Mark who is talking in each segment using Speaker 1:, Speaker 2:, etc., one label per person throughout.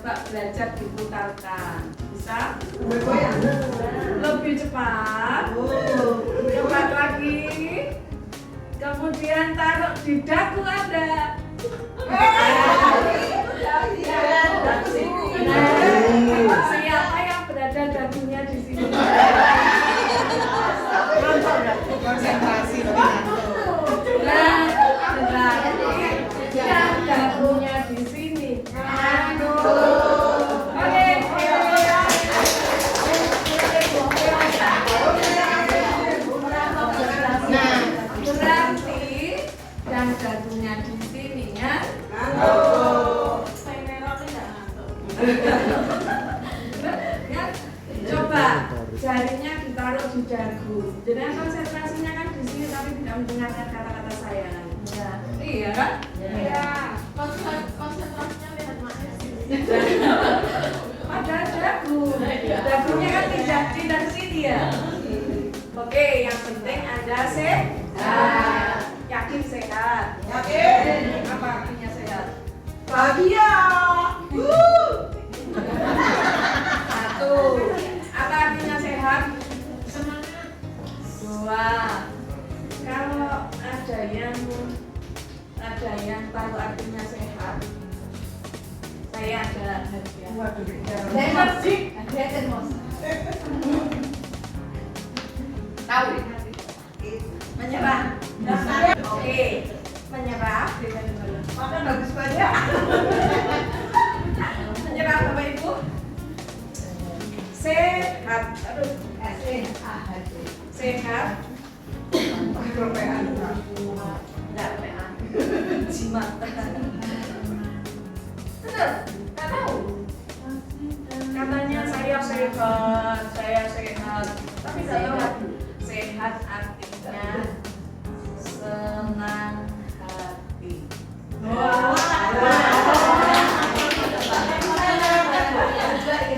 Speaker 1: Coba belajar diputarkan. Bisa?
Speaker 2: Bergoyang.
Speaker 1: Lebih cepat. Cepat lagi. Kemudian taruh di dagu Anda. Siapa yang berada dagunya di sini?
Speaker 2: Konsentrasi
Speaker 1: yang dagunya di sini. Oke. Berarti yang dagunya di sini ya. Ya, coba jarinya ditaruh di dagu. Jadi konsentrasinya kan di sini tapi tidak mendengarkan kata-kata saya. Ya. Iya kan?
Speaker 3: Iya. Konsentrasinya lihat mana sih?
Speaker 1: Pada dagu. Dagunya kan tidak di sini ya. Oke, yang penting Anda sehat. Yakin sehat?
Speaker 2: Yakin.
Speaker 1: Apa artinya sehat?
Speaker 2: Bahagia.
Speaker 1: Satu. Apa artinya sehat? Dua. Kalau ada yang tahu artinya sehat, saya ada hadiah.
Speaker 2: Waduh,
Speaker 1: Energi. Tahu? Menyerah. Oke. Menyerah.
Speaker 2: makan habis banyak.
Speaker 1: Menyerah Bapak Ibu. Sehat. Aduh. Sehat.
Speaker 2: Keropean.
Speaker 1: Enggak pean. Jimat. Benar. Enggak tahu. Katanya saya sehat. Tapi enggak tahu. Sehat artinya senang hati.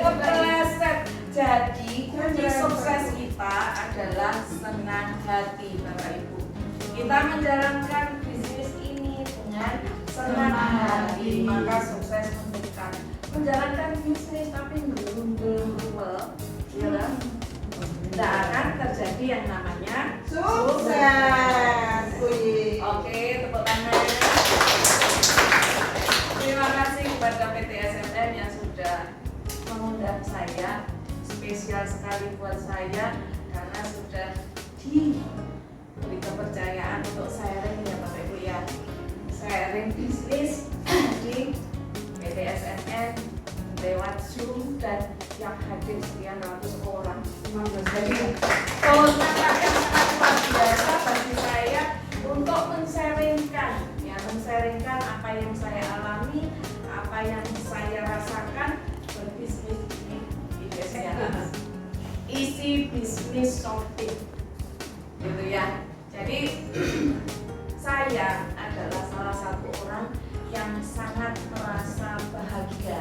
Speaker 1: Kepleset. Jadi kunci sukses kita adalah senang hati, Bapak Ibu. Kita menjalankan bisnis ini dengan senang hati, maka sukses mendekat. Menjalankan bisnis tapi belum ya, tidak akan terjadi yang namanya
Speaker 2: Sukses. Wih.
Speaker 1: Oke, tepuk tangan. Terima kasih kepada PT SMN yang sudah mengundang saya. Spesial sekali buat saya karena sudah diberi kepercayaan untuk sharing ya Bapak Ibu ya. Sharing bisnis di PT SMN lewat Zoom dan yang hadir sekian ratus orang. Jadi keuntungan yang sangat luar biasa bagi saya untuk men-sharingkan apa yang saya alami, apa yang saya rasakan berbisnis di Indonesia. Isi bisnis shopping, gitu ya. Jadi saya adalah salah satu orang yang sangat merasa bahagia.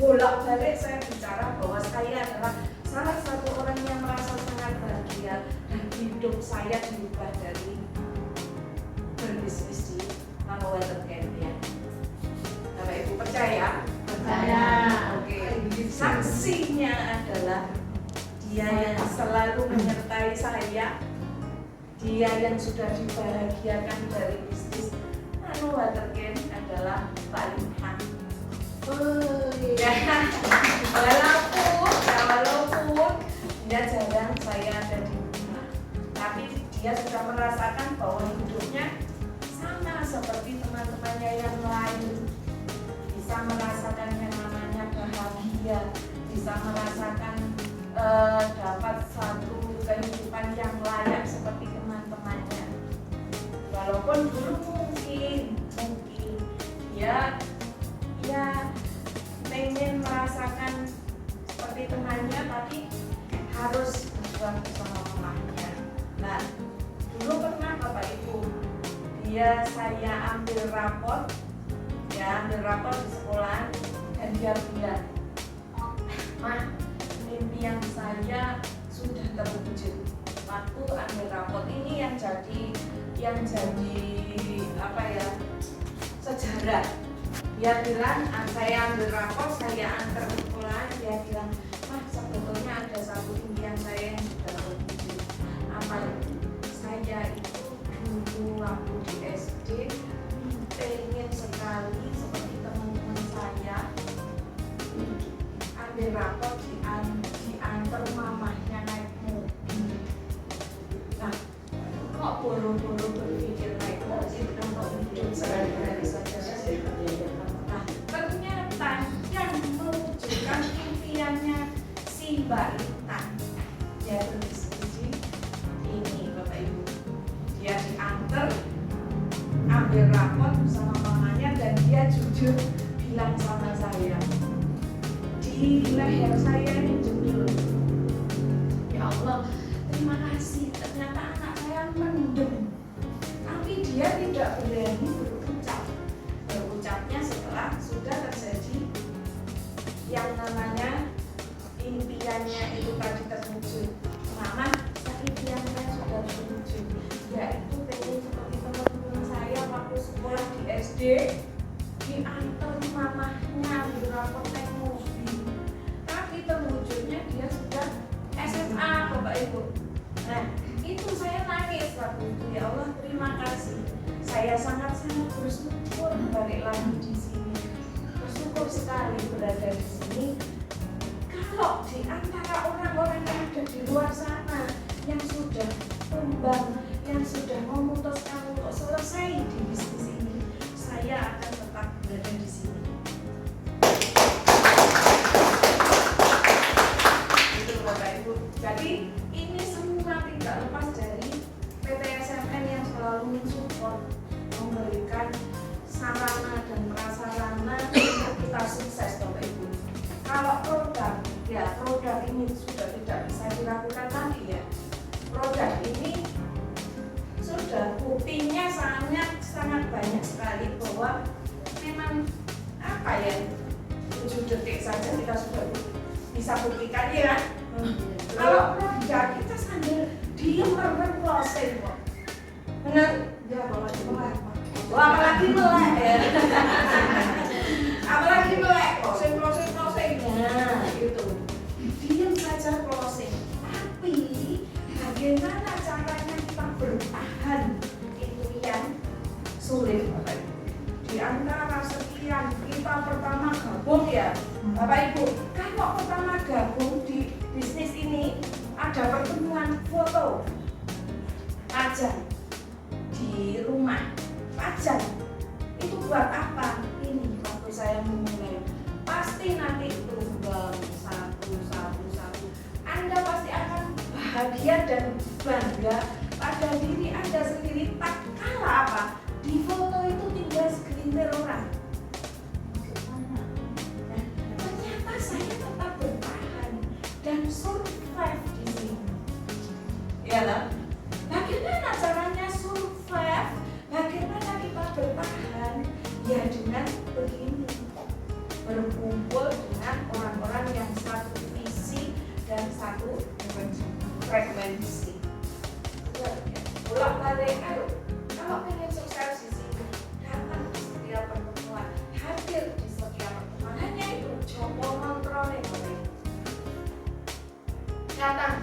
Speaker 1: Bolak-balik saya bicara bahwa saya adalah salah satu orang yang merasa sangat bahagia dan hidup saya diubah dari berbisnis di Manuel Terkendia. Bapak Ibu percaya?
Speaker 3: Percaya.
Speaker 1: Oke. Saksinya adalah dia yang selalu menyertai saya, dia yang sudah dibahagiakan dari bisnis Manuel Terkendia adalah Pak Ilham. Ya, walaupun dia jarang saya ada di rumah, tapi dia sudah merasakan bahwa hidupnya sama seperti teman-temannya yang lain, bisa merasakan yang namanya bahagia, bisa merasakan dapat satu kehidupan yang layak seperti teman-temannya. Walaupun dulu mungkin ya pengen merasakan seperti temannya, tapi harus berjuang bersama mamahnya. Nah, dulu pernah Bapak Ibu, saya ambil rapot di sekolah dan dia bilang, "Mah, impian saya sudah terwujud." Waktu ambil rapot ini yang jadi sejarah. Dia bilang, saya ambil rapor, saya antar ke sekolah. Dia bilang, Pak, sebetulnya ada satu impian saya yang sudah terwujud. Apa itu? Saya itu dulu waktu di SD pengen sekali seperti teman-teman saya ambil rapor diantar mamahnya naik mobil. Nah, kok boro-boro berpikir naik mobil untuk hidup sehari-hari saja. Nah, ternyata yang mewujudkan impiannya si Mbak Intan, ya diskusi ini Bapak Ibu. Dia diantar ambil rapot bersama mamanya dan dia jujur bilang sama saya, di leher saya ini jujur, ya Allah, terima kasih, ternyata anak saya mendem. Tapi dia tidak berani berucapnya setelah sudah terjadi yang namanya impiannya itu tadi terwujud. Mama, impian saya sudah terwujud, yaitu pengen seperti teman-teman saya waktu sekolah di SD, diantar mamahnya di rapor naik mobil. Tapi terwujudnya dia sudah SMA, Bapak Ibu. Nah, itu saya nangis waktu itu. Ya Allah, terima kasih. Saya sangat-sangat bersyukur balik lagi di sini. Bersyukur sekali berada di sini. Kalau di antara orang-orang yang ada di luar sana yang sudah tumbang, yang sudah memutuskan untuk selesai di bisnis ini, saya akan tetap berada di sini. Itu Bapak Ibu. Jadi ini semua tidak lepas dari PT SMN yang selalu mensupport, memberikan sarana dan prasarana untuk kita sukses Bapak Ibu. Kalau produk ini sudah tidak bisa dilakukan lagi ya. Produk ini sudah buktinya sangat banyak sekali bahwa memang apa ya, 7 detik saja kita sudah bisa buktikan ya. Kalau produk kita sambil diem closing kok. Benar?
Speaker 2: Ya, apalagi melek.
Speaker 1: Apalagi melek ya. Apalagi melek closing. Nah, gitu. Diem saja closing. Tapi bagaimana caranya kita bertahan, itu yang sulit Bapak Ibu. Di antara sekian kita pertama gabung ya Bapak Ibu. Kalau pertama gabung di bisnis ini ada pertemuan foto, pajang di rumah, pajang itu buat apa? Ini waktu saya memulai, pasti nanti tumbang satu. Anda pasti akan bahagia dan bangga pada diri Anda sendiri. Tak kala apa? Di foto itu tinggal segelintir orang. Nah, ternyata saya tetap bertahan dan survive di sini. Ya kan? Bagaimana caranya survive? Bagaimana kita bertahan? Ya dengan begini, berkumpul dengan orang-orang yang satu visi dan satu frekuensi. Bolak-balik, ayo, kalau pengen sukses di sini, datang di setiap pertemuan, hadir di setiap pertemuan. Hanya itu, coba kontrolnya boleh. Datang,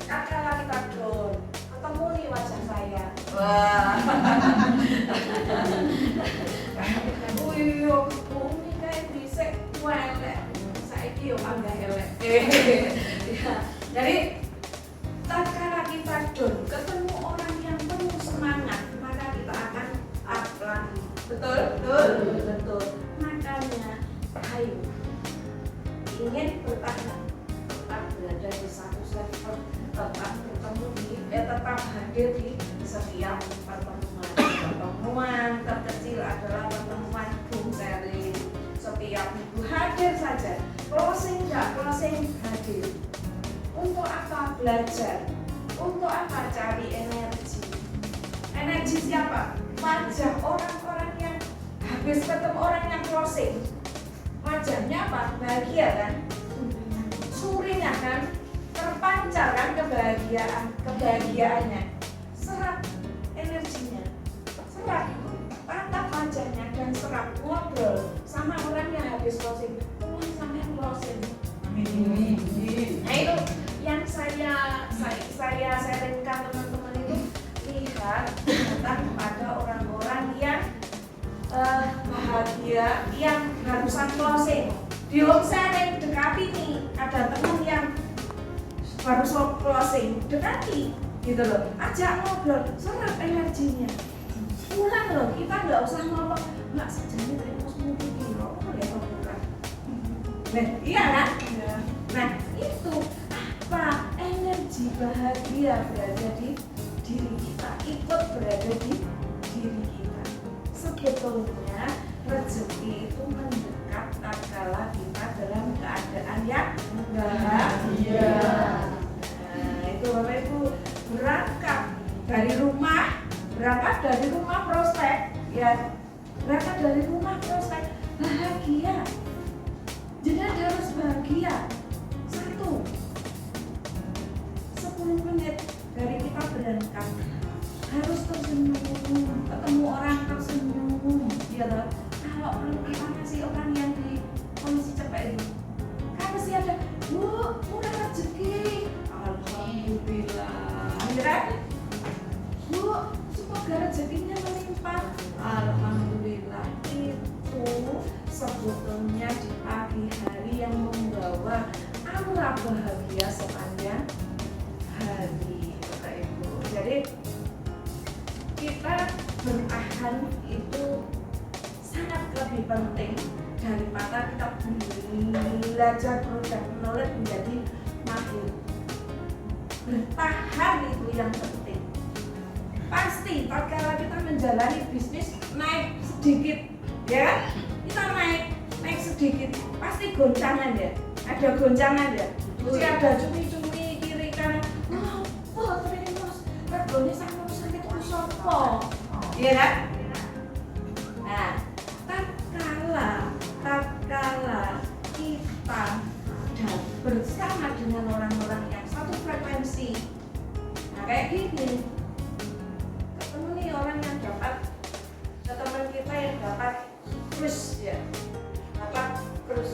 Speaker 1: katakanlah kita down, ketemu nih wajah saya. Wah. Uyuh, bumi kayak bisa welek. Saiki yo panggah elek. Ya. Jadi tatkala kita down, ketemu orang yang penuh semangat, maka kita akan up lagi. Betul? Betul. Makanya ayo ingin bertahan, tetap berada di satu level, tetap bertemu tetap hadir di setiap pertemuan. Pertemuan terkecil adalah pertemuan boom sharing. Setiap minggu hadir saja. Closing enggak, closing hadir. Untuk apa? Belajar. Untuk apa? Cari energi. Energi siapa? Wajah orang-orang yang habis ketemu orang yang closing. Wajahnya apa? Bahagia kan? Surinya kan? Terpancar kan kebahagiaannya. Serap energinya. Serap tatap wajahnya dan serap ngobrol sama orang yang habis closing, pulang sampai closing. Nah itu yang saya sharingkan teman-teman itu, lihat datang kepada orang-orang yang bahagia, yang barusan closing. Di home sharing dekati nih, ada teman yang baru closing, dekati gitu loh, ajak ngobrol, serap energinya. Pulang loh, kita nggak usah ngomong nggak sejauh dari pos mungkin kilo, boleh bukan? Nah, iya kan?
Speaker 2: Iya.
Speaker 1: Nah itu apa? Energi bahagia berada di diri kita, ikut berada di diri kita. Sebetulnya rezeki itu mendekat tatkala kita dalam keadaan yang bahagia. Nah itu Bapak Ibu, berangkat dari rumah prospek, ya berangkat dari rumah prospek bahagia. Jadi harus bahagia. 10 menit dari kita berangkat harus tersenyum, ketemu orang tersenyum, ya loh. Kalau kita ngasih orang yang di kondisi capek ini, kan mesti ada, Bu, murah rezeki, alhamdulillah. Akhirnya, Bu, semoga rezekinya melimpah, alhamdulillah. Itu sebetulnya di pagi hari yang membawa aura bahagia sepanjang hari, Bapak Ibu. Jadi kita bertahan itu sangat lebih penting daripada kita belajar produk knowledge menjadi mahir. Bertahan itu yang penting. Pasti tatkala kita menjalani bisnis naik sedikit, ya kan? Kita naik sedikit, pasti goncangan ya. Ada goncangan ya. Mesti ada cumi-cumi kiri kanan. Oh, terus regane sampe terus sopo? Iya kan? Nah, tatkala kita bersama dengan orang-orang yang satu frekuensi, nah kayak gini, ketemu nih orang yang dapat, teman kita yang dapat terus ya, dapat terus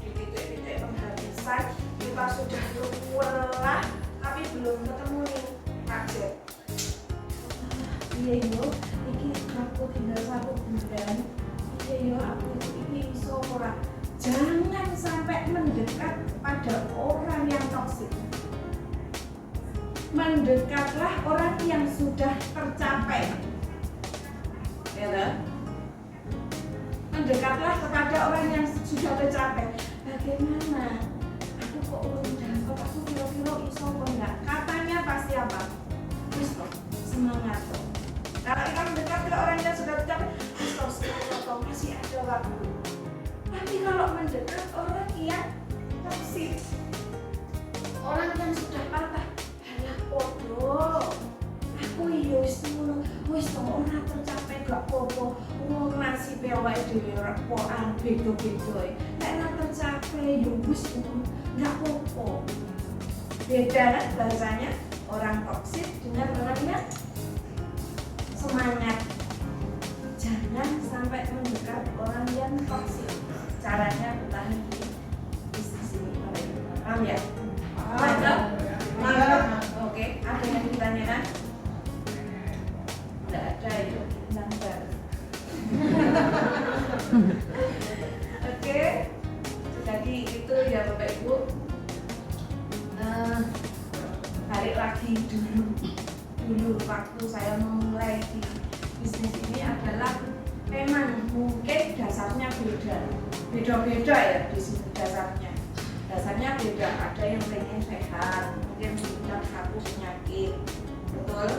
Speaker 1: di titik-titik penghabisan, kita sudah lelah tapi belum ketemu nih target. Iya yo, ini aku tinggal 1 bulan. Iya yo, aku ini iso ora. Jangan sampai mendekat pada orang yang toksik. Mendekatlah orang yang sudah tercapai. Ya kan? Mendekatlah kepada orang yang sudah tercapai. Bagaimana? Aku kok belum dapat, aku kira-kira iso kok enggak? Katanya pasti apa? Wis kok, semangat kok. Kalau kita mendekat ke orang yang sudah tercapai, kok masih ada waktu. Tapi kalau mendekat orang yang toksik, orang yang sudah patah, halah podo, aku iyo wis ngono, wis kok ora tercapai gak apa-apa. Wong nasibe awake dhewe ora pokokan beda-beda. Nek ora tercapai yo wis ngono, gak apa-apa. Beda kan bahasanya orang toksik dengan orang yang semangat. Jangan sampai mendekat orang yang toksik. Caranya bertahan di bisnis ini. Paham ya? Mantap? Mantap? Oke, ada yang ditanyakan? Tidak ada, itu langgar. Oke, jadi itu ya Bapak Ibu. Balik lagi dulu waktu saya memulai di bisnis ini adalah memang mungkin dasarnya beda-beda ya di sini dasarnya beda. Ada yang pengen sehat, mungkin sudah hapus penyakit, betul.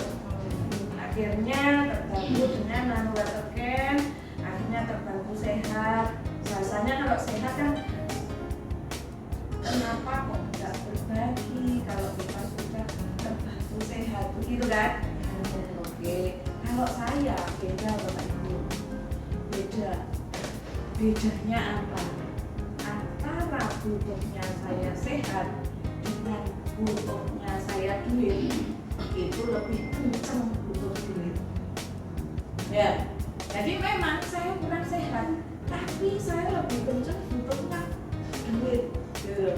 Speaker 1: Akhirnya terbantu dengan nanowaterken, akhirnya terbantu sehat. Biasanya kalau sehat kan kenapa kok tidak berbagi kalau kita sudah terbantu sehat, begitu kan? Oke, kalau saya beda Bapak Ibu. Bedanya apa? Antara butuhnya saya sehat dengan butuhnya saya duit, itu lebih kenceng butuh duit. Ya, Jadi memang saya kurang sehat, tapi saya lebih kenceng butuhnya duit. Gitu.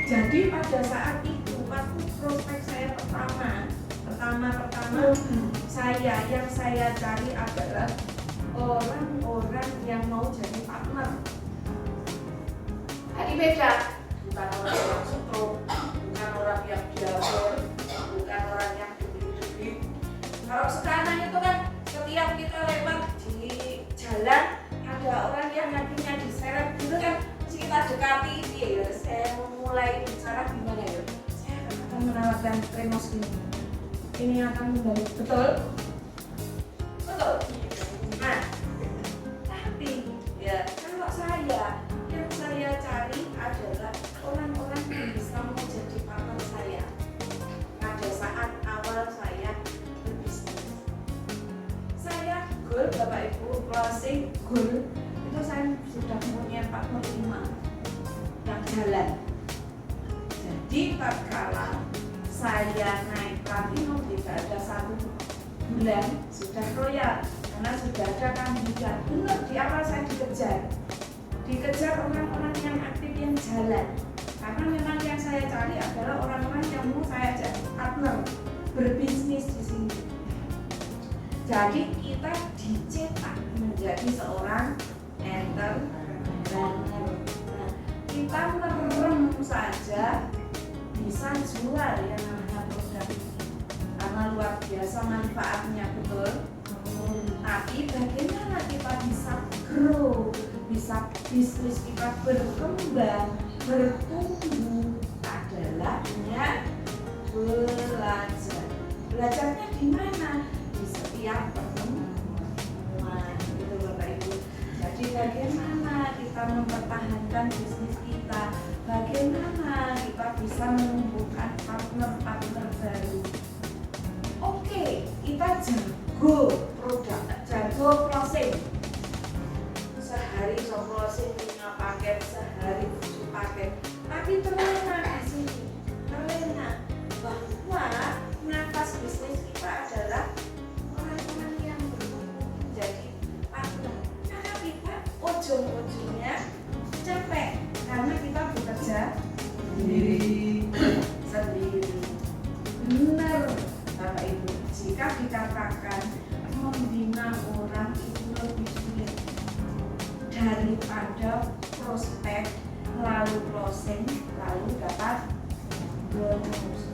Speaker 1: Jadi pada saat itu waktu prospek saya pertama saya yang saya cari adalah orang-orang yang mau jadi partner. Jadi beda, bukan orang yang stroke, bukan orang yang diatur, bukan orang yang duit. Kalau sekarang itu kan setiap kita lewat di jalan ada orang yang kakinya diseret gitu kan, terus kita dekati dia ya, saya mulai bicara gimana ya, saya akan menawarkan kremos ini akan membaik, betul? Nah, tapi ya kalau yang saya cari adalah orang-orang yang bisa menjadi partner saya pada saat awal saya berbisnis. Saya goal Bapak Ibu, closing goal itu saya sudah punya partner 5 yang jalan. Jadi tatkala saya naik platinum tidak ada 1 bulan sudah royal karena sudah ada kandidat. Benar di awal saya dikejar orang-orang yang aktif yang jalan, karena memang yang saya cari adalah orang-orang yang mau saya ajak partner berbisnis di sini. Jadi kita dicetak menjadi seorang entrepreneur. Nah, kita merem saja bisa jual yang namanya produk ini karena luar biasa manfaatnya, betul. Tapi bagaimana kita bisa grow, bisa bisnis kita berkembang, bertumbuh adalah dengan belajar. Belajarnya di mana? Di setiap pertemuan, gitu Bapak Ibu. Jadi bagaimana kita mempertahankan bisnis kita, bagaimana kita bisa menumbuhkan partner-partner baru. Oke, kita jago produk, jago closing. Sehari so closing 5 paket, sehari 7 paket. Tapi terlena di sini, bahwa nafas bisnis kita adalah orang-orang yang bertumbuh menjadi partner. Karena kita ujung-ujungnya capek karena kita bekerja sendiri. Benar Bapak Ibu, jika dikatakan membina orang itu lebih sulit daripada prospek lalu closing lalu dapat bonus.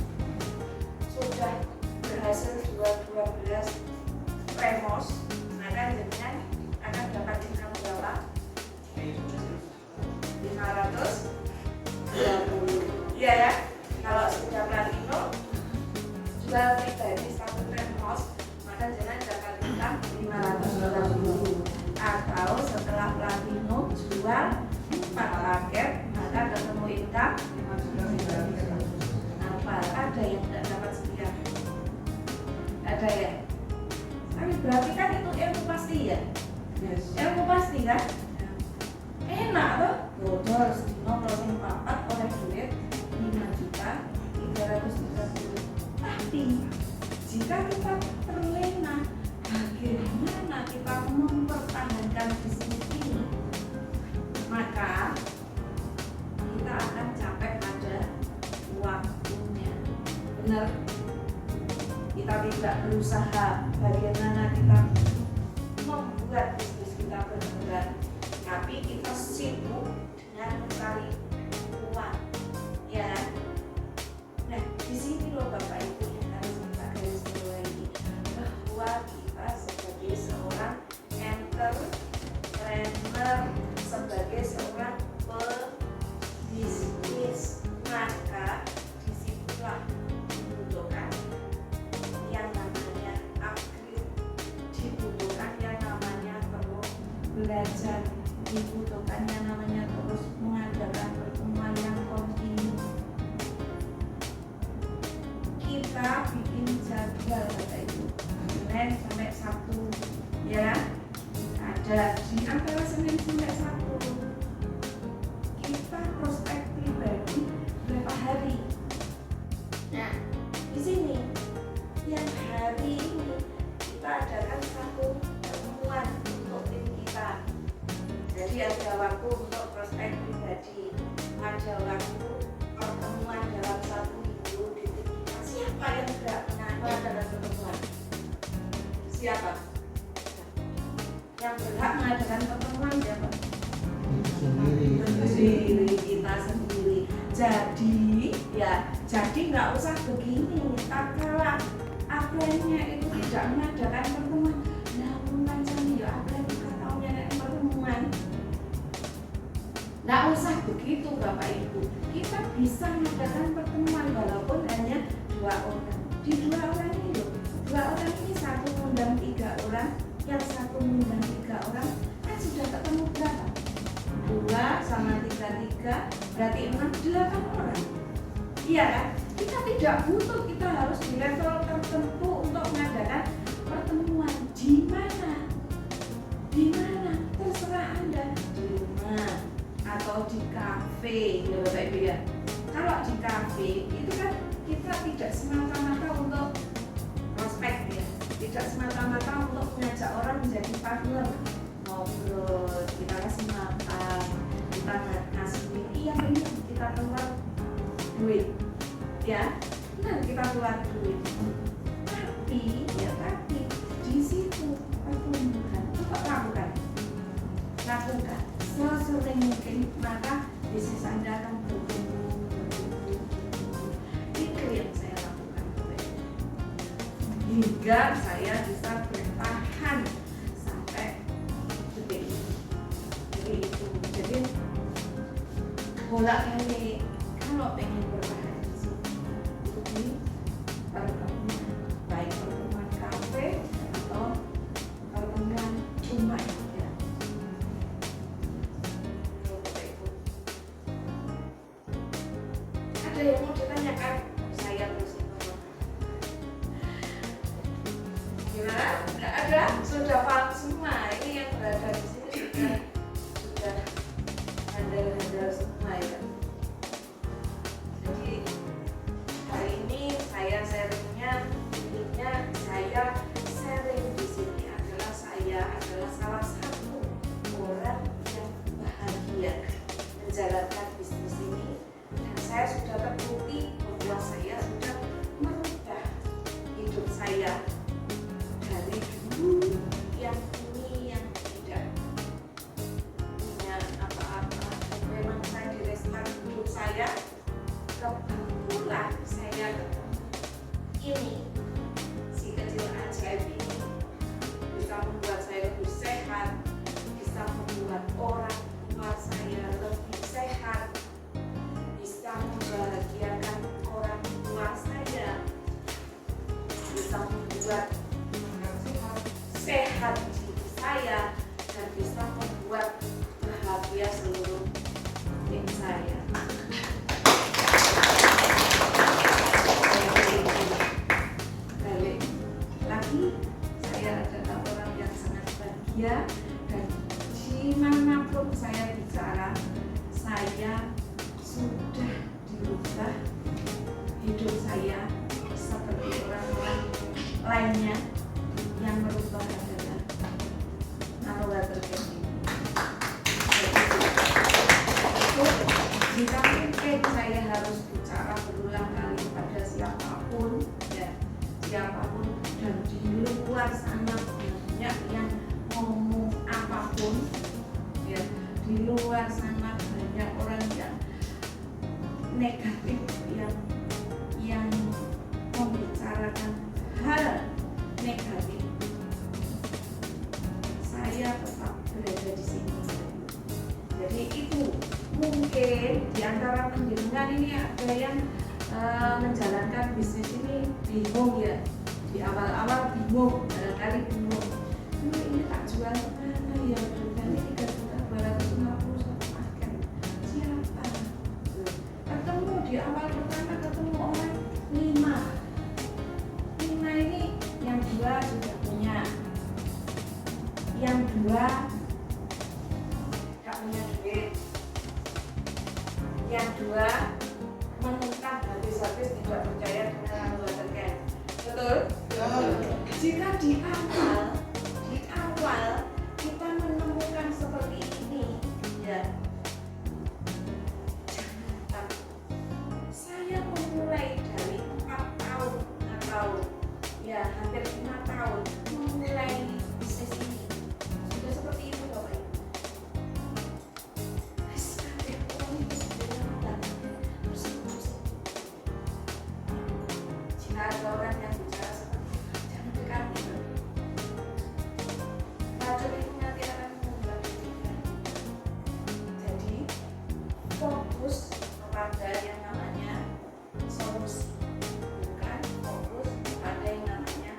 Speaker 1: Sudah berhasil 12 premos, maka jenengan akan dapat income berapa? 520. Iya ya, kalau sudah platinum jual pribadi 1 premos, maka jenengan dapat income 520. Atau setelah platinum jual 4 paket, maka ketemu income 5 apa? Ada yang tidak dapat sekian? Ada ya? Tapi berarti kan itu ilmu pasti ya?
Speaker 2: Yes.
Speaker 1: Ilmu pasti kan? Enak tuh? Bodol, sedino closing 4 oleh duit 5.330.000. Tapi jika kita terlena, bagaimana kita mempertahankan bisnis ini, maka kita akan capek pada waktunya. Benar? Kita tidak berusaha bagaimana kita membuat bisnis kita berkembang, tapi kita sibuk dengan mencari uang, ya. Nah, di sini loh Bapak Ibu yang harus kita garis bawahi, bahwa kita sebagai seorang entrepreneur, sebagai seorang pebisnis, maka disitulah dibutuhkan yang namanya upgrade, dibutuhkan yang namanya terus belajar, dibutuhkan yang namanya terus mengadakan pertemuan yang kontinu. Kita bikin jadwal Bapak Ibu, Senin sampai Sabtu, ya. Ada di antara Senin sampai Sabtu kita prospek pribadi berapa hari. Nah, di sini yang hari ini kita adakan 1 pertemuan ada waktu untuk prospek pribadi, ada waktu pertemuan dalam 1 minggu. Siapa yang tidak mengadakan pertemuan? Siapa? Yang berhak mengadakan pertemuan siapa? Sendiri, kita sendiri. Jadi nggak usah begini. Tak kalah apelnya itu tidak mengadakan pertemuan. Namun pancen ya apel kita tahu nyadakan pertemuan. Nggak usah begitu Bapak Ibu. Kita bisa mengadakan pertemuan walaupun hanya 2 orang. Di 2 orang ini loh. 2 orang ini satu mengundang 3 orang, yang satu mengundang 3 orang, kan sudah ketemu berapa? 2 sama 3 berarti 6, 8 orang. Iya kan? Kita tidak butuh, kita harus di level tertentu untuk mengadakan pertemuan. Di mana? Di mana? Terserah Anda. Di rumah atau di kafe, ya Bapak Ibu ya. Kalau di kafe itu kan kita tidak semata-mata untuk prospek ya, tidak semata-mata untuk mengajak orang menjadi partner, ngobrol, kita kasih makan, kita ngasih duit, iya benar, kita keluar duit, ya, benar kita keluar duit. Tapi di situ pertumbuhan, coba lakukan sesering mungkin, maka bisnis Anda akan bertumbuh. Itu yang saya lakukan hingga saya bisa bertahan sampai detik ini. Jadi itu, jadi bolak-balik kalau pengen bertahan di sini itu di pertemuan, baik pertemuan kafe atau pertemuan cuma ya. Ada yang mau ditanyakan? Saya terus gimana? Nggak ada? Sudah paham semua. Ini yang berada di sini sudah handal-handal semua ya. Jadi hari ini saya sharingnya, intinya saya sharing di sini adalah saya adalah salah satu orang yang bahagia menjalankan bisnis ini. Saya sudah terbukti bahwa saya sudah merubah hidup saya dari dulu yang ini yang tidak punya apa-apa. Memang saya direstart hidup saya, kebetulan saya ini si kecil ajaib ini bisa membuat saya lebih sehat, bisa membuat orang tua saya lebih sehat, bisa membahagiakan orang tua saya, bisa membuat sehat diri saya, dan bisa membuat bahagia seluruh tim saya. Balik lagi, saya adalah orang yang sangat bahagia, dan dimanapun saya bicara, saya sudah dirubah hidup saya seperti orang-orang lainnya. Yang merubah adalah narkoba terkini. Jika mungkin saya harus bicara berulang kali pada siapapun, ya siapapun, dan di luar sana banyak yang ngomong apapun, ya di luar sana banyak orang yang negatif, yang membicarakan hal negatif. Saya tetap berada di sini. Jadi itu mungkin di antara penjenengan ini ada yang menjalankan bisnis ini bingung ya. Di awal-awal bingung, barangkali bingung. Ini tak jual kemana ya? Ini 3.251 paket. Siapa? Ketemu di awal pertama ketemu orang 5 ini, yang 2 sudah punya, yang 2 gak punya duit, yang 2 mentah habis-habis tidak percaya dengan watercan. Betul? Jika di awal kita menemukan seperti ini, fokus kepada yang namanya solusi, bukan fokus pada yang namanya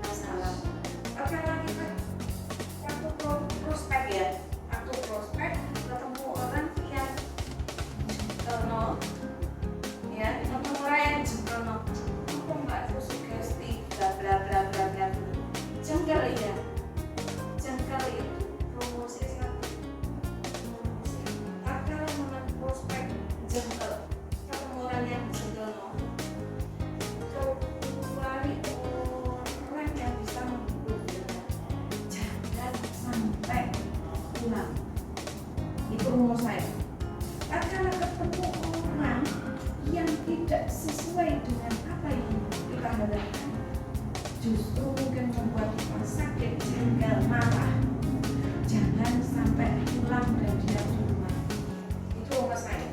Speaker 1: masalah. Kalau kita waktu prospek ya, waktu prospek ketemu orang yang jengkel, ya ketemu orang yang jengkel, aku nggak terus sugesti bla bla bla bla bla, jengkel ya, jengkel itu promosi satu. Kalau memang prospek jengkel, ketemu orang yang jengkel, kecuali orang yang bisa menghibur dia, jangan sampai pulang. Itu rumus saya. Karena ketemu orang yang tidak sesuai dengan apa yang kita harapkan, justru mungkin membuat kita sakit, jengkel, marah. Jangan sampai pulang dan diam di rumah. Itu rumus saya.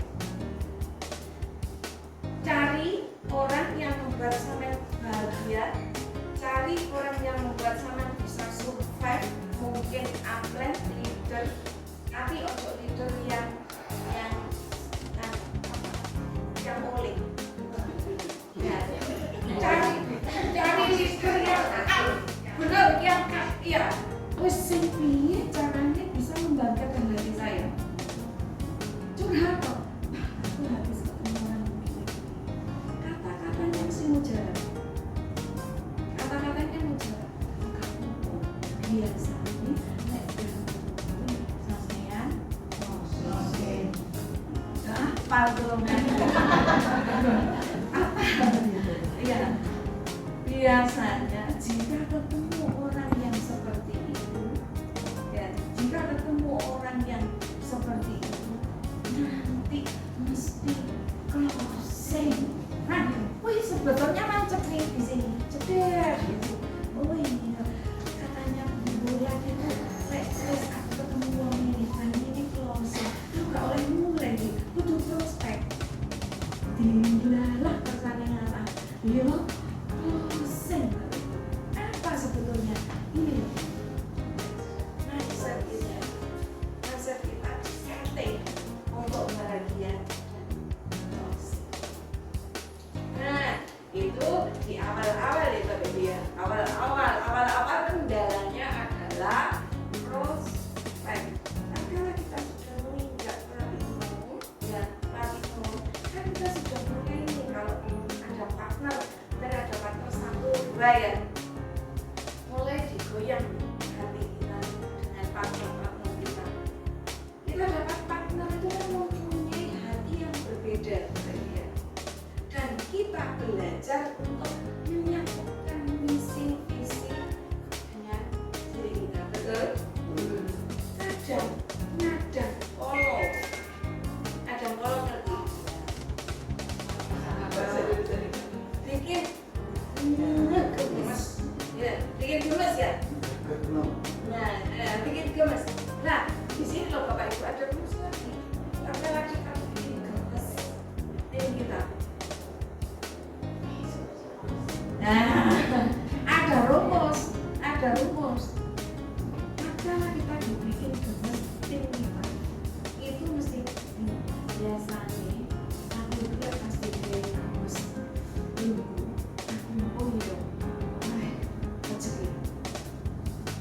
Speaker 1: Cari orang yang membuat sampean bahagia, cari orang yang membuat sampean bisa survive, mungkin upline, leader, tapi ojo leader yang oleh. Ya. Cari leader yang benar, yang iya. Wes sing piye caranya bisa membangkitkan hati saya? Curhat kok. Aku habis ketemu orang begini. Kata-katanya sih mujarab. Kata-katanya mujarab. Kamu biasa nih nek ketemu sampean. Oke. Nah, palung iya. Biasanya jika ketemu orang yang seperti itu, ya, jika ketemu orang yang seperti itu, nanti mesti closing. Nah, wih sebetulnya macet nih di sini, ceder gitu. Oh iya, katanya bulan itu, wes aku ketemu orang ini closing. Lu gak oleh mulai nih, kudu prospek. Dilalah pertanyaan iya closing. Apa sebetulnya? Ini mindset kita setting untuk bahagia. Nah, itu di awal-awal itu dia. Awal-awal kendalanya adalah prospek. Kalau kita sudah menginjak platform, ya platform, kan kita sudah mulai nih kalau ada partner, dan ada partner 1, 2 ya. Mulai digoyang hati kita dengan partner kita. Kita dapat partner itu kan mempunyai hati yang berbeda dari dia. Dan kita belajar untuk menyatukan misi visi dengan diri kita, betul? Nadang polo ngerti? Bikin gemes, ya, bikin gemes ya. Nah, bikin gemes. Nah, di sini loh Bapak Ibu ada rumus lagi. Apa lagi kamu bikin gemes tim kita? Nah, ada rumus. Maka kita dibikin gemes tim kita. Itu mesti biasanya aku juga pasti gemes. Ibu, oh iya, rezeki.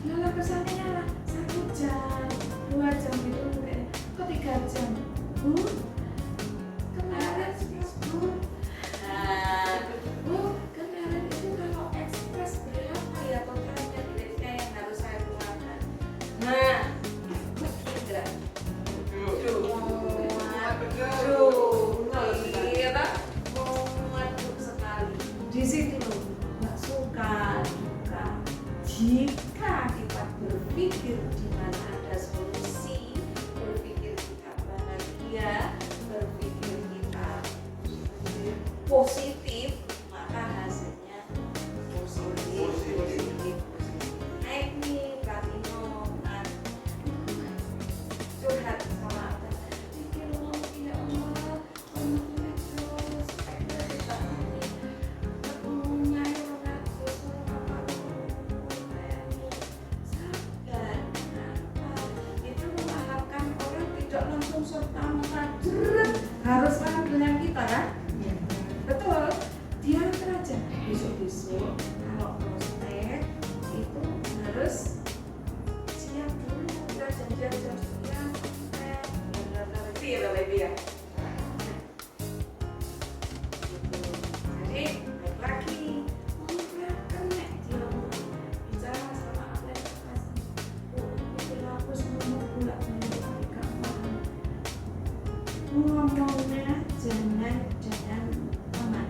Speaker 1: Lala kesannya lah 1 jam, 2 jam itu mungkin ke 3 jam. Bu, kemarin Bu. Nah, Bu, kemarin itu kalau ekspres berapa ya totalnya duitnya yang harus saya keluarkan? Nah, begitu. Di situ loh, nggak suka duka. Jika kita berpikir di mana ada solusi, berpikir kita bahagia, berpikir kita positif, maka hasilnya positif. Naik nih platinum, curhat sama apa? Pikir lo ya Allah, terus itu mengharapkan orang tidak langsung serta merta harus paham dengan kita kan? Betul. Diatur aja. Besok-besok kalau prospek itu harus siap dulu. Kita janjian jam sekian. Benar-benar itu ya Bapak Ibu ya. Jadi balik lagi. Kan nek dia bicara sama aplikasi. Itu aku semua bolak-balik gak paham. Ngomongnya jangan teman.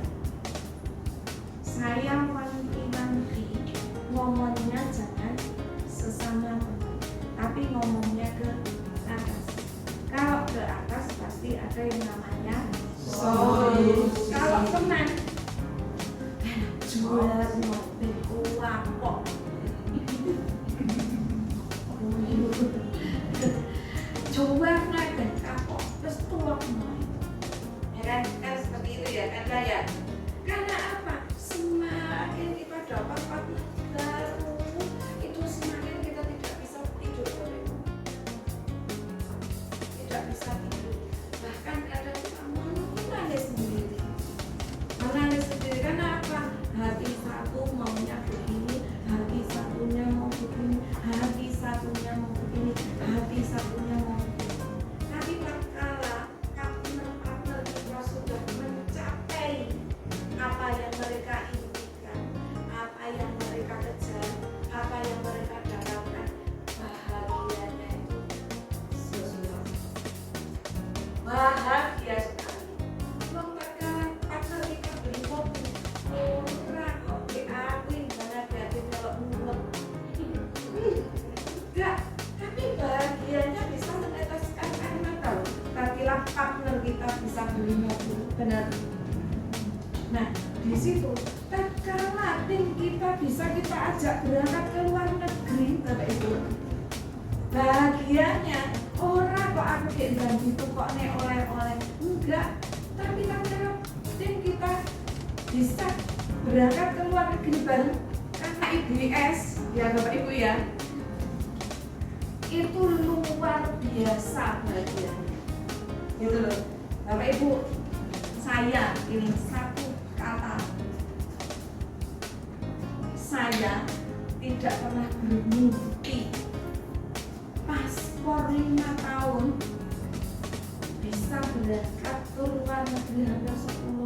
Speaker 1: Saya wanti-wanti ngomongnya jangan sesama teman, tapi ngomongnya ke atas. Kalau ke atas pasti ada yang namanya solusi. Kalau teman jual mobil kuapok. Coba naik kapok terus tuang main. Ya kan seperti itu ya kan ya. Karena apa? Semakin kita dapat partner baru, itu semakin kita tidak bisa tidur sore. Tidak bisa tidur. Bahkan kadang kita menangis sendiri. Menangis sendiri karena apa? Hati satu maunya begini, hati satunya mau begini, hati satunya mau begini, hati satunya mau begini. Tapi tatkala partner kita sudah mencapai apa yang mereka inginkan, apa yang mereka kejar, apa yang mereka dapatkan, bahagianya itu sesuatu. Bahagia sekali. Belum tatkala partner kita beli mobil, murah kok diakuin karena diakuin kalau mulek. Enggak, tapi bahagianya bisa meneteskan air mata loh. Tatkala partner kita bisa beli mobil, benar. Nah, di situ tatkala tim kita bisa kita ajak berangkat ke luar negeri, Bapak Ibu. Bahagianya orang kok aku kayak gitu kok nek oleh-oleh. Enggak, tapi tatkala tim kita bisa berangkat ke luar negeri bareng karena IBS, ya Bapak Ibu ya. Itu luar biasa bahagianya. Gitu loh. Bapak Ibu, saya ini satu kata, saya tidak pernah bermimpi paspor 5 tahun bisa berangkat ke luar negeri hampir 10.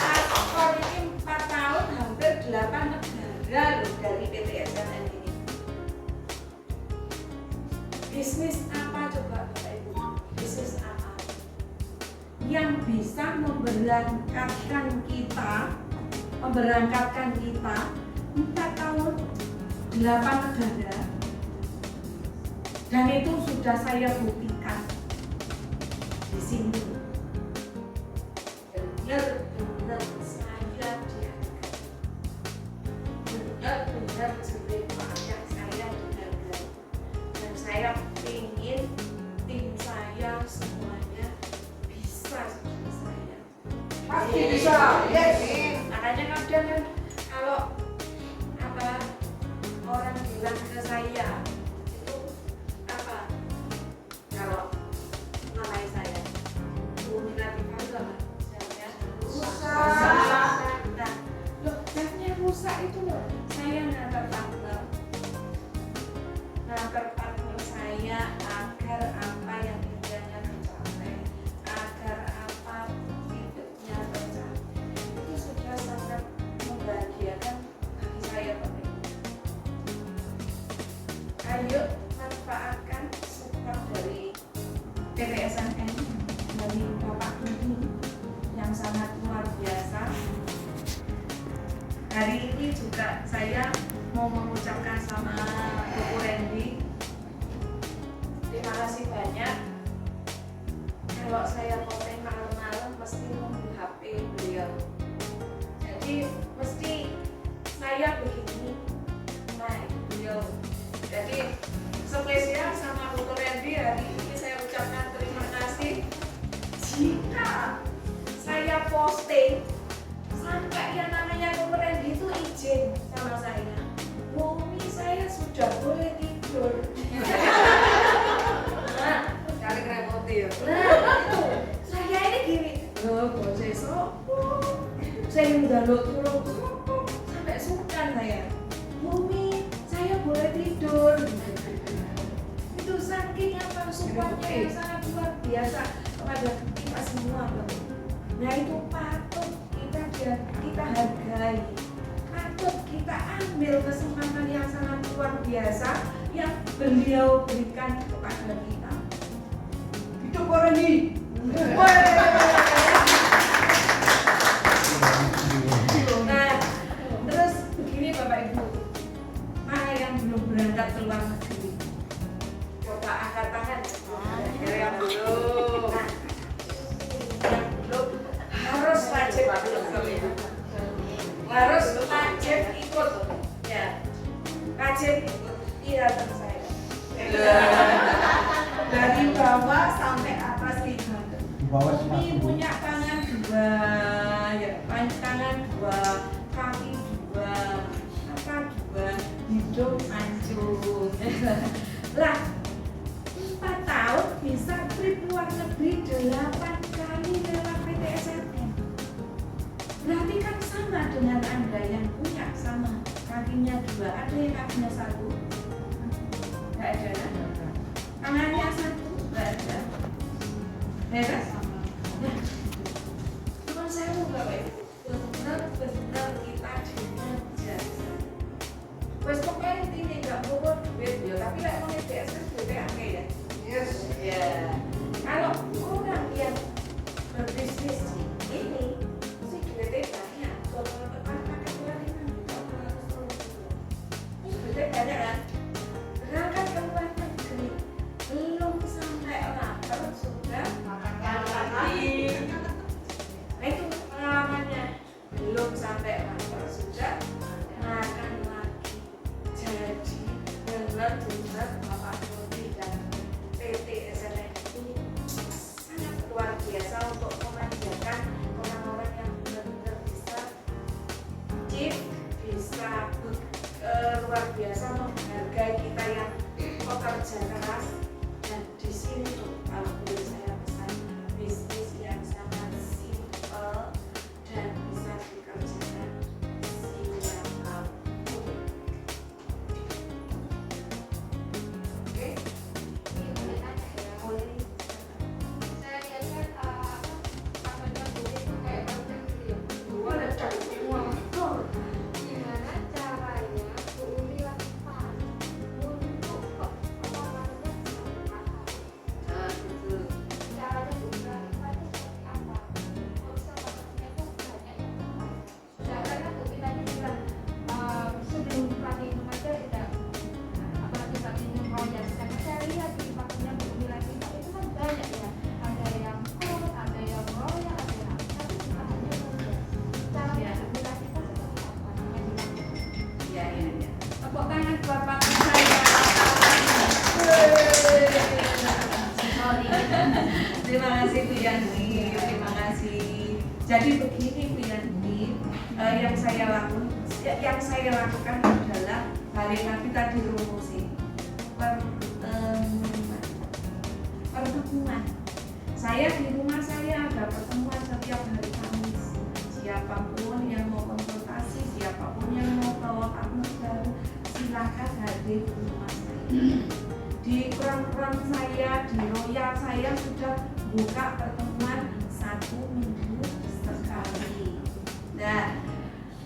Speaker 1: Paspor ini 4 tahun hampir 8 negara loh dari PT SNN ini. Bisnis apa coba Bapak Ibu? Bisnis apa? Yang bisa memberangkatkan kita 4 tahun 8 negara, dan itu sudah saya buktikan di sini. Benar-benar saya dihargai, benar-benar jeripaya saya dihargai, dan saya ingin tim saya semuanya bisa seperti saya.
Speaker 2: Pasti bisa. Yes.
Speaker 1: Makanya kadang kan kalau apa orang bilang ke saya itu apa, kalau namanya saya Umi Latifah jamnya rusak. Nah, loh jamnya rusak itu loh, saya ngantar partner saya agar apa yang inginnya tercapai, agar apa hidupnya tercapai, itu sudah sangat membahagiakan bagi saya Bapak Ibu. Ayo manfaatkan support dari PT SNN, dari Bapak Budi yang sangat luar biasa. Hari ini juga saya mau mengucapkan sama Bu Randy, terima kasih banyak. Kalau saya konten malam-malam mesti nunggu HP beliau, jadi mesti saya begini, nah itu beliau. Jadi spesial sama Bu Randy, hari ini saya ucapkan terima kasih. Jika saya posting sampai yang namanya Bu Randy itu izin sama saya, Umi saya sudah boleh tidur. saking apa supportnya yang sangat luar biasa kepada kita semua, Bapak. Nah itu patut kita hargai, patut kita ambil kesempatan yang sangat luar biasa yang beliau berikan kepada kita.
Speaker 2: Itu Korani.
Speaker 1: Nah, terus begini Bapak Ibu, mana yang belum berangkat ke luar negeri? Coba angkat tangan. Yang belum. Nah, yang belum harus wajib harus wajib ikut ya, wajib ikut iratan saya dari bawah sampai atas lihat. Umi punya tangan dua, ya, tangan dua, kaki dua, mata dua, hidung hancur. Lah, 4 tahun bisa trip luar negeri 8 kali lewat PT SMM. Berarti kan sama dengan Anda yang punya sama kakinya dua, ada yang kakinya satu? Nggak ada, tangannya satu, nggak ada. Beres? Nah, cuma saya mau Bapak Ibu, benar-benar kita diajar. Wes pokoknya intinya nggak bawa duit ya, tapi lah mau biasa duitnya akeh ya.
Speaker 2: Yes.
Speaker 1: Ya, kalau orang yang berbisnis ini, si duitnya banyak. Kalau tekan pakai uang ini, duitnya banyak kan? Berangkat ke luar negeri, belum sampai lapar sudah makan lagi. Nah itu pengalamannya, belum sampai lapar sudah makan lagi. Jadi benar-benar Bapak Dodi dan PT SMM itu sangat luar biasa untuk memanjakan orang-orang yang benar-benar bisa luar biasa menghargai kita yang pekerja keras. Dan di sini tuh kalau boleh saya pesan, bisnis yang sangat simple dan bisa dikerjakan siapapun. Oke?
Speaker 3: Ini boleh tanya ya.
Speaker 1: Boleh.
Speaker 3: Saya lihat kan kamarnya Bu itu kayak macam gitu ya.
Speaker 1: Boleh cari semua.
Speaker 3: Gimana caranya Bu Uli lakukan untuk olahraga sehat?
Speaker 1: Betul.
Speaker 3: Caranya Bu Uli lakukan itu seperti apa? Kok bisa maksudnya itu banyak yang tahu. Karena Bu Uli tadi bilang sebelum pelatih minum aja tidak apalagi pelatih minum royal. Karena saya lihat di pakunya Bu Uli lagi itu kan banyak ya. Ada yang cool, ada yang royal, ada yang apa. Tapi bukan hanya royal. Caranya Bu Uli lakukan seperti apa?
Speaker 1: Iya, iya, iya. Tepuk tangan buat paman saya. Sorry. Terima kasih Bu Yani, terima kasih. Jadi begini Bu Yani, yang saya lakukan adalah balik lagi tadi rumusin pertemuan. Saya di rumah saya ada pertemuan setiap hari Kamis. Siapapun yang mau konsultasi, siapapun yang mau bawa partner baru, silakan hadir di rumah saya. Di peran saya, di Royal saya sudah buka pertemuan 1 minggu sekali. Nah,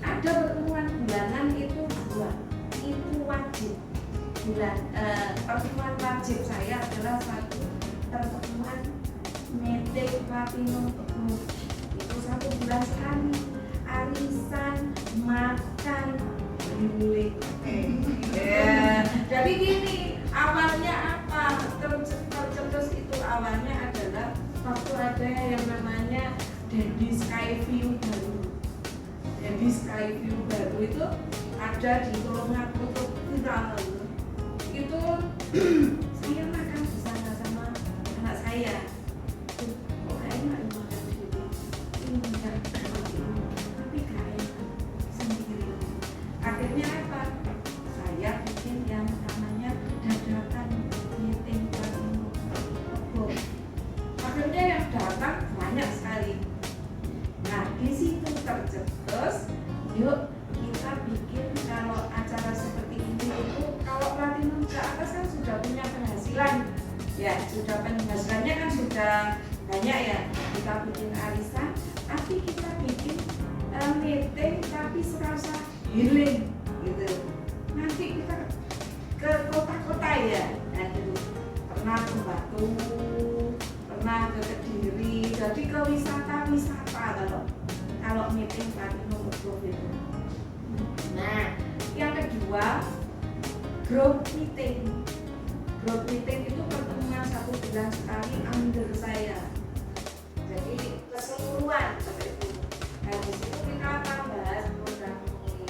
Speaker 1: ada pertemuan bulanan itu 2, itu wajib. Pertemuan wajib saya adalah 1 pertemuan meeting platinum group. Itu 1 bulan sekali. Arisan, makan, healing. Ya, jadi gini, awalnya apa? Tercetus itu awalnya adalah waktu ada yang namanya Dedi Skyview baru. Dedi Skyview baru itu ada di Tulungagung itu viral. Itu saya makan bersama sama anak saya. Kok kayaknya nggak makan sendiri. Ini enggak seperti ini. Tapi kayak sendiri. Akhirnya apa? Saya bikin yang namanya dadakan meeting platinum. Akhirnya yang datang banyak sekali. Nah, di situ tercetus, yuk kita bikin kalau acara seperti ini itu kalau platinum ke atas kan sudah punya penghasilan Ya, sudah penghasilannya kan sudah banyak ya. Kita bikin arisan, tapi kita bikin meeting tapi serasa healing gitu. Nanti kita ke kota-kota ya, nah, gitu. Pernah ke Batu, pernah ke Kediri, jadi ke wisata kalau meeting tadi nomor 2 itu. Nah, yang kedua group meeting. Group meeting itu pertemuan 1 bulan sekali under saya. Jadi keseluruhan seperti itu. Nah, di situ kita akan bahas program ini.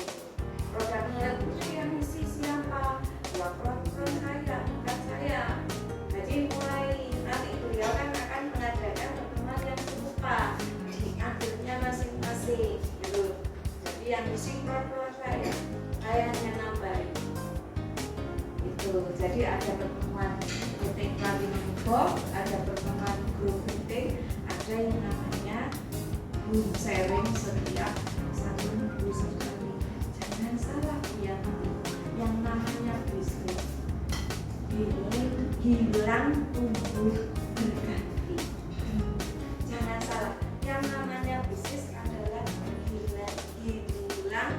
Speaker 1: Program itu yang isi siapa? Ya program saya, bukan saya. Jadi mulai nanti beliau kan akan mengadakan pertemuan yang serupa di akhirnya masing-masing gitu. Jadi yang isi program saya hanya nambahin itu. Jadi ada pertemuan meeting planning box, ada pertemuan group meeting, ada yang namanya group sharing setiap 1 minggu sekali. Jangan salah yang namanya bisnis ini hilang tumbuh berganti. Jangan salah, yang namanya bisnis adalah hilang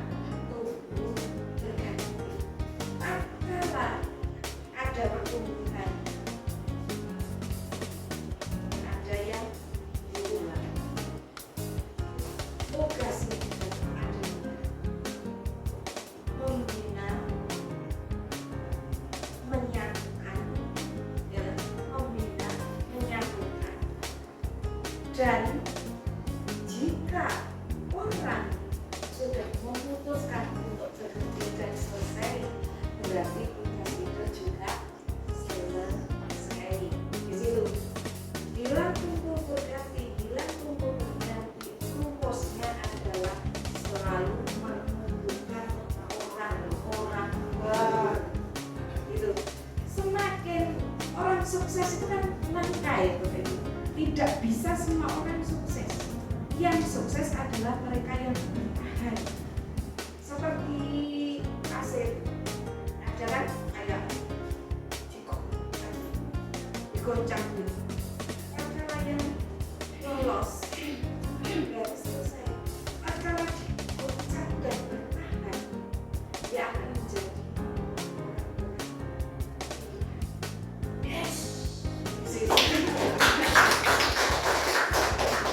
Speaker 1: tumbuh berganti. Ada pertumbuhan, ada yang hilang. Tugasnya adalah membina, menyatukan, ya, membina, menyatukan. Dan jika orang sudah memutuskan untuk berhenti dan selesai, berarti tugas itu juga selesai. Di situ hilang tumbuh berganti, rumusnya adalah selalu menumbuhkan orang baru. Gitu. Semakin orang sukses itu kan meningkat, tidak bisa semua orang sukses. Yang sukses adalah mereka yang bertahan. Seperti Asep, ada kan kayak digoncang gitu. Ada yang lolos, berarti selesai. Ada digoncang dan bertahan, dia akan menjadi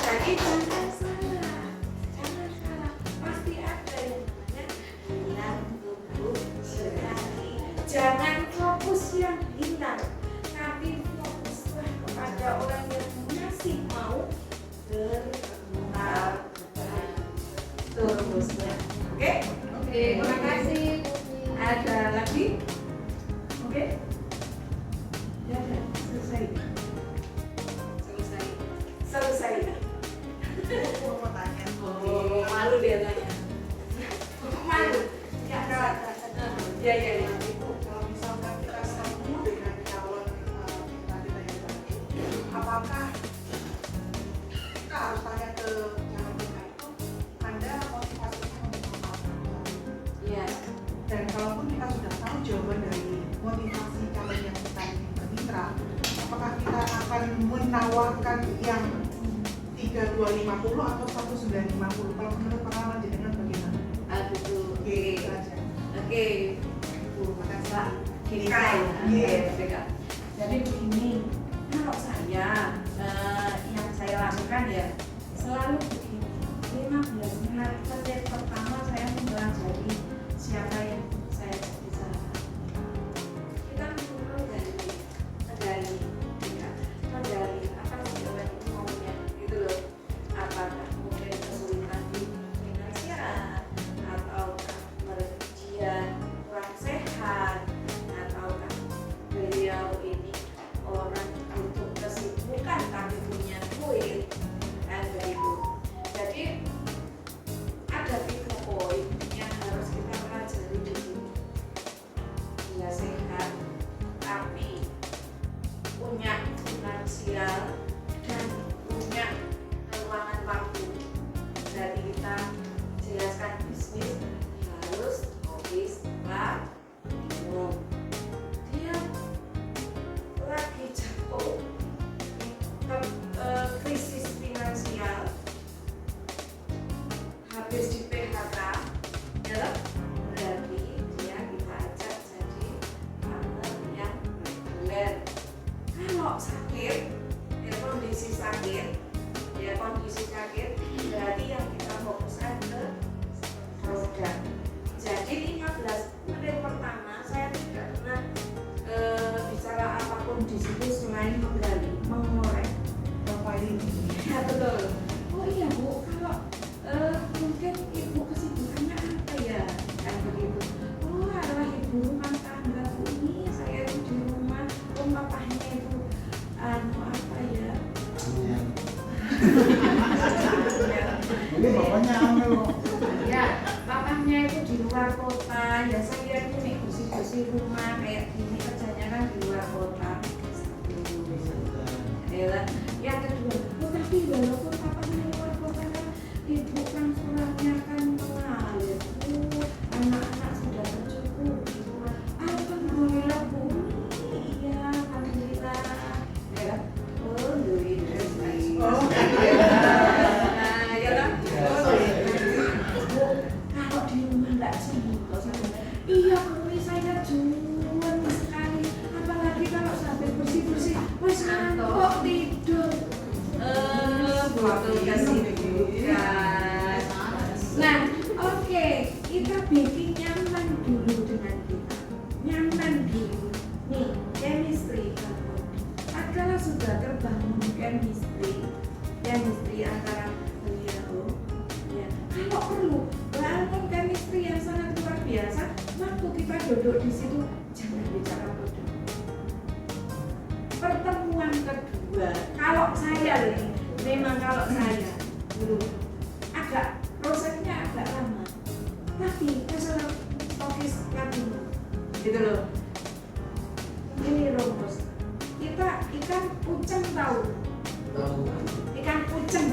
Speaker 1: jadi jangan salah, pasti ada yang namanya hilang tumbuh berganti. Jangan fokus yang hilang, tapi fokuslah kepada orang yang masih mau berkembang terusnya. Oke? Oke, terima kasih. Ada lagi? Oke? Ya, selesai.
Speaker 2: Mau tanya.
Speaker 1: Oh, malu dia tanya. Malu. Ya, ya.
Speaker 2: Ibu, kalau misalkan kita ketemu dengan calon tadi, apakah kita harus tanya ke calon kita itu, Anda motivasinya untuk apa?
Speaker 1: Iya.
Speaker 2: Dan kalaupun kita sudah tahu jawaban dari motivasi calon yang kita ingin bermitra, apakah kita akan menawarkan yang 3250 atau 1950? Kalau menurut pengalaman jenengan bagaimana?
Speaker 1: Betul.
Speaker 2: Oke, itu aja.
Speaker 1: Oke.
Speaker 2: Makasih.
Speaker 1: Pak, gini
Speaker 2: Kak,
Speaker 1: saya.
Speaker 2: iya.
Speaker 1: Jadi begini, kalau saya yang saya lakukan ya selalu begini. 15 menit pertama saya mempelajari siapa yang saya bisa. Kita mulai dari apa sih orang itu maunya gitu loh. Apakah mungkin kesulitan di finansial, ataukah dia kurang sehat, ataukah beliau ini orang untuk kesibukan tapi punya duit, kan begitu. Jadi ada 3 poin yang harus kita pelajari di sini. Dia sehat tapi punya finansial dan punya keuangan waktu. Jadi kita jelaskan bisnis harus habis minum. Dia duduk di situ jangan bicara produk. Pertemuan kedua, kalau saya nih, memang kalau saya dulu agak prosesnya agak lama, tapi masalah stokis platinum gitu loh. Ini rumus kita ikan puceng tahu, ikan puceng,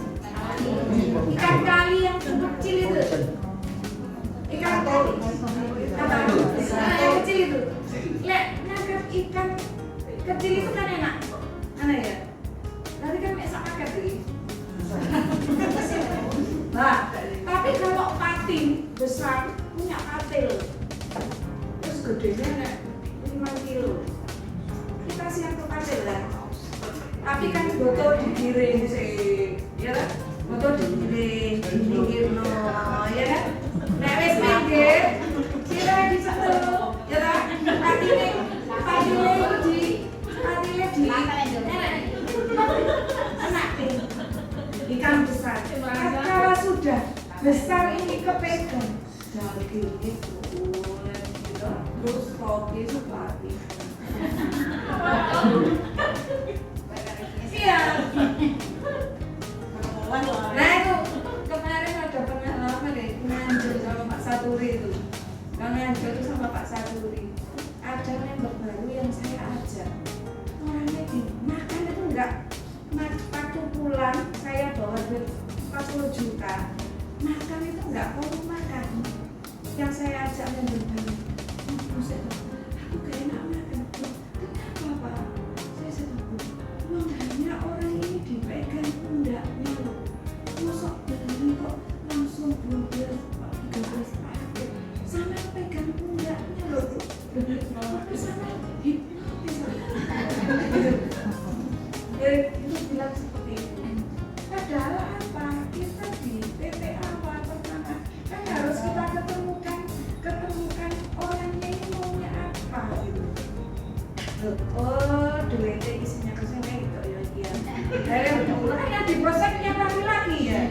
Speaker 1: ikan kali yang kecil itu, ikan kali apa yang kecil itu, lek nangkap ikan kecil itu kan enak, mana ya? Nanti kan esak paket lagi. Nah, tapi kalau patin besar punya patil, terus gedenya nek 5 kilo, kita siap ke patil lah. Tapi kan botol digiring sih, ya kan? Botol digiring, dingirno, ya kan? Nek wis minggir, sira disetel, ya kan? Patile di enak nih. Ikan besar. Kalau sudah besar ini kepegang, daging itu ulet gitu, terus kopi seperti. Iya. Nah itu kemarin ada pengalaman deh, Nganjur sama Pak Saturi itu. Nganjur itu sama Pak Saturi. Ada member baru yang saya ajak. Orangnya gini, makan itu enggak. Waktu pulang saya bawa duit 40 juta. Makan itu enggak perlu makan. Yang saya ajak member baru. Aku gak enak makan. Kenapa Pak? Saya sedang hanya orang ini dipegang pundaknya loh. Mosok beli kok langsung 12, 13 paket. Sama pegang pundaknya loh. Sama hipnotis. Itu bilang seperti itu. Padahal apa? Kita di PT awal pertama kan harus kita ketemukan orangnya ini maunya apa gitu. Oh, duitnya isinya kesana gitu ya dia. Kan yang di prosesnya laki-laki ya.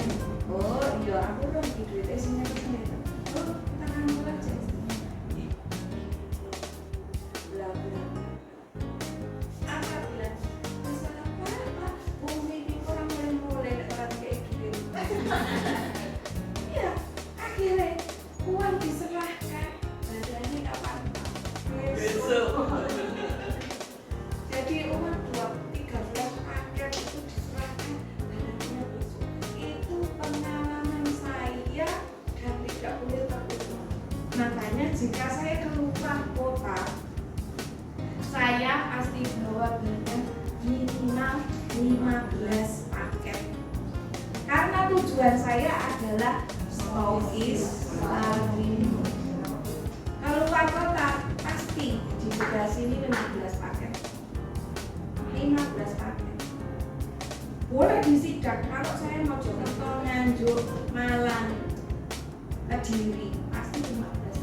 Speaker 1: Oh iya, aku dong di duitnya isinya kesana itu. Oh, kita nganggur aja. Bla bla. Apa bilang? Masalah apa? Bumi ini orang mulai orang kayak gitu. Iya, akhirnya uang diserahkan. Badannya apa-apa. Jadi uang 13 paket itu diserahkan badannya besok. Itu pengalaman saya dan tidak boleh terulang. Makanya jika saya keluar kota, saya pasti bawa barang minimal 15 paket. Karena tujuan saya adalah stokis lain. Keluar kota pasti di bagasi ini 15 paket. 15 paket. Boleh disidak kalau saya mau Mojokerto, Nganjuk, Malang, Kediri, pasti 15 paket.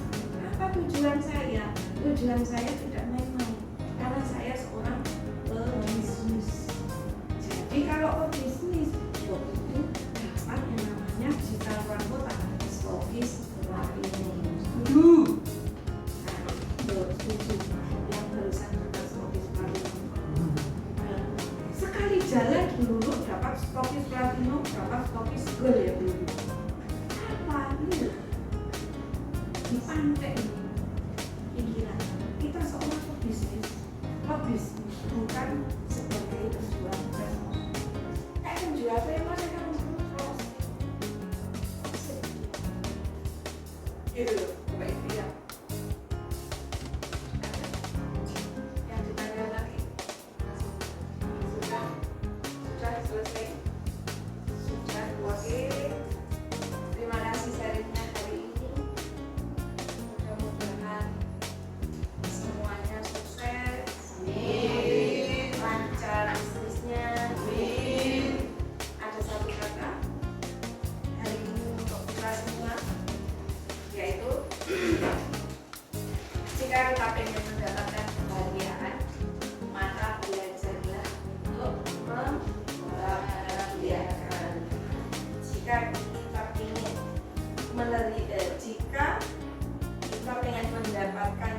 Speaker 1: Apa tujuan saya? Tujuan saya tidak main-main. Karena saya seorang pebisnis. Jadi kalau pebisnis, itu dapat yang namanya digital keluar kota, stokis lain. Setuju? Nah, setuju. Yang barusan dapat stokis platinum. Sekali jalan dulu dapat stokis platinum, dapat stokis gold ya dulu. Apa ini? Dipantek ini pikiran. Kita seorang pebisnis bukan sebagai penjual premo. Penjual premo saya kan proses. Gitu loh, Bapak Ibu ya. Yang ditanya lagi sudah selesai, sudah oke. Terima kasih sharingnya hari ini. Mudah-mudahan semuanya sukses, lancar bisnisnya. Ada satu kata hari ini untuk kita semua, yaitu jika kita ingin mendapatkan kebahagiaan, maka belajarlah untuk membahagiakan. Jika kita ingin jika kita ingin mendapatkan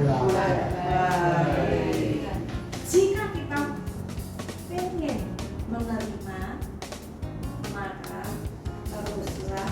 Speaker 1: baik. Jika kita pengen menerima, maka teruslah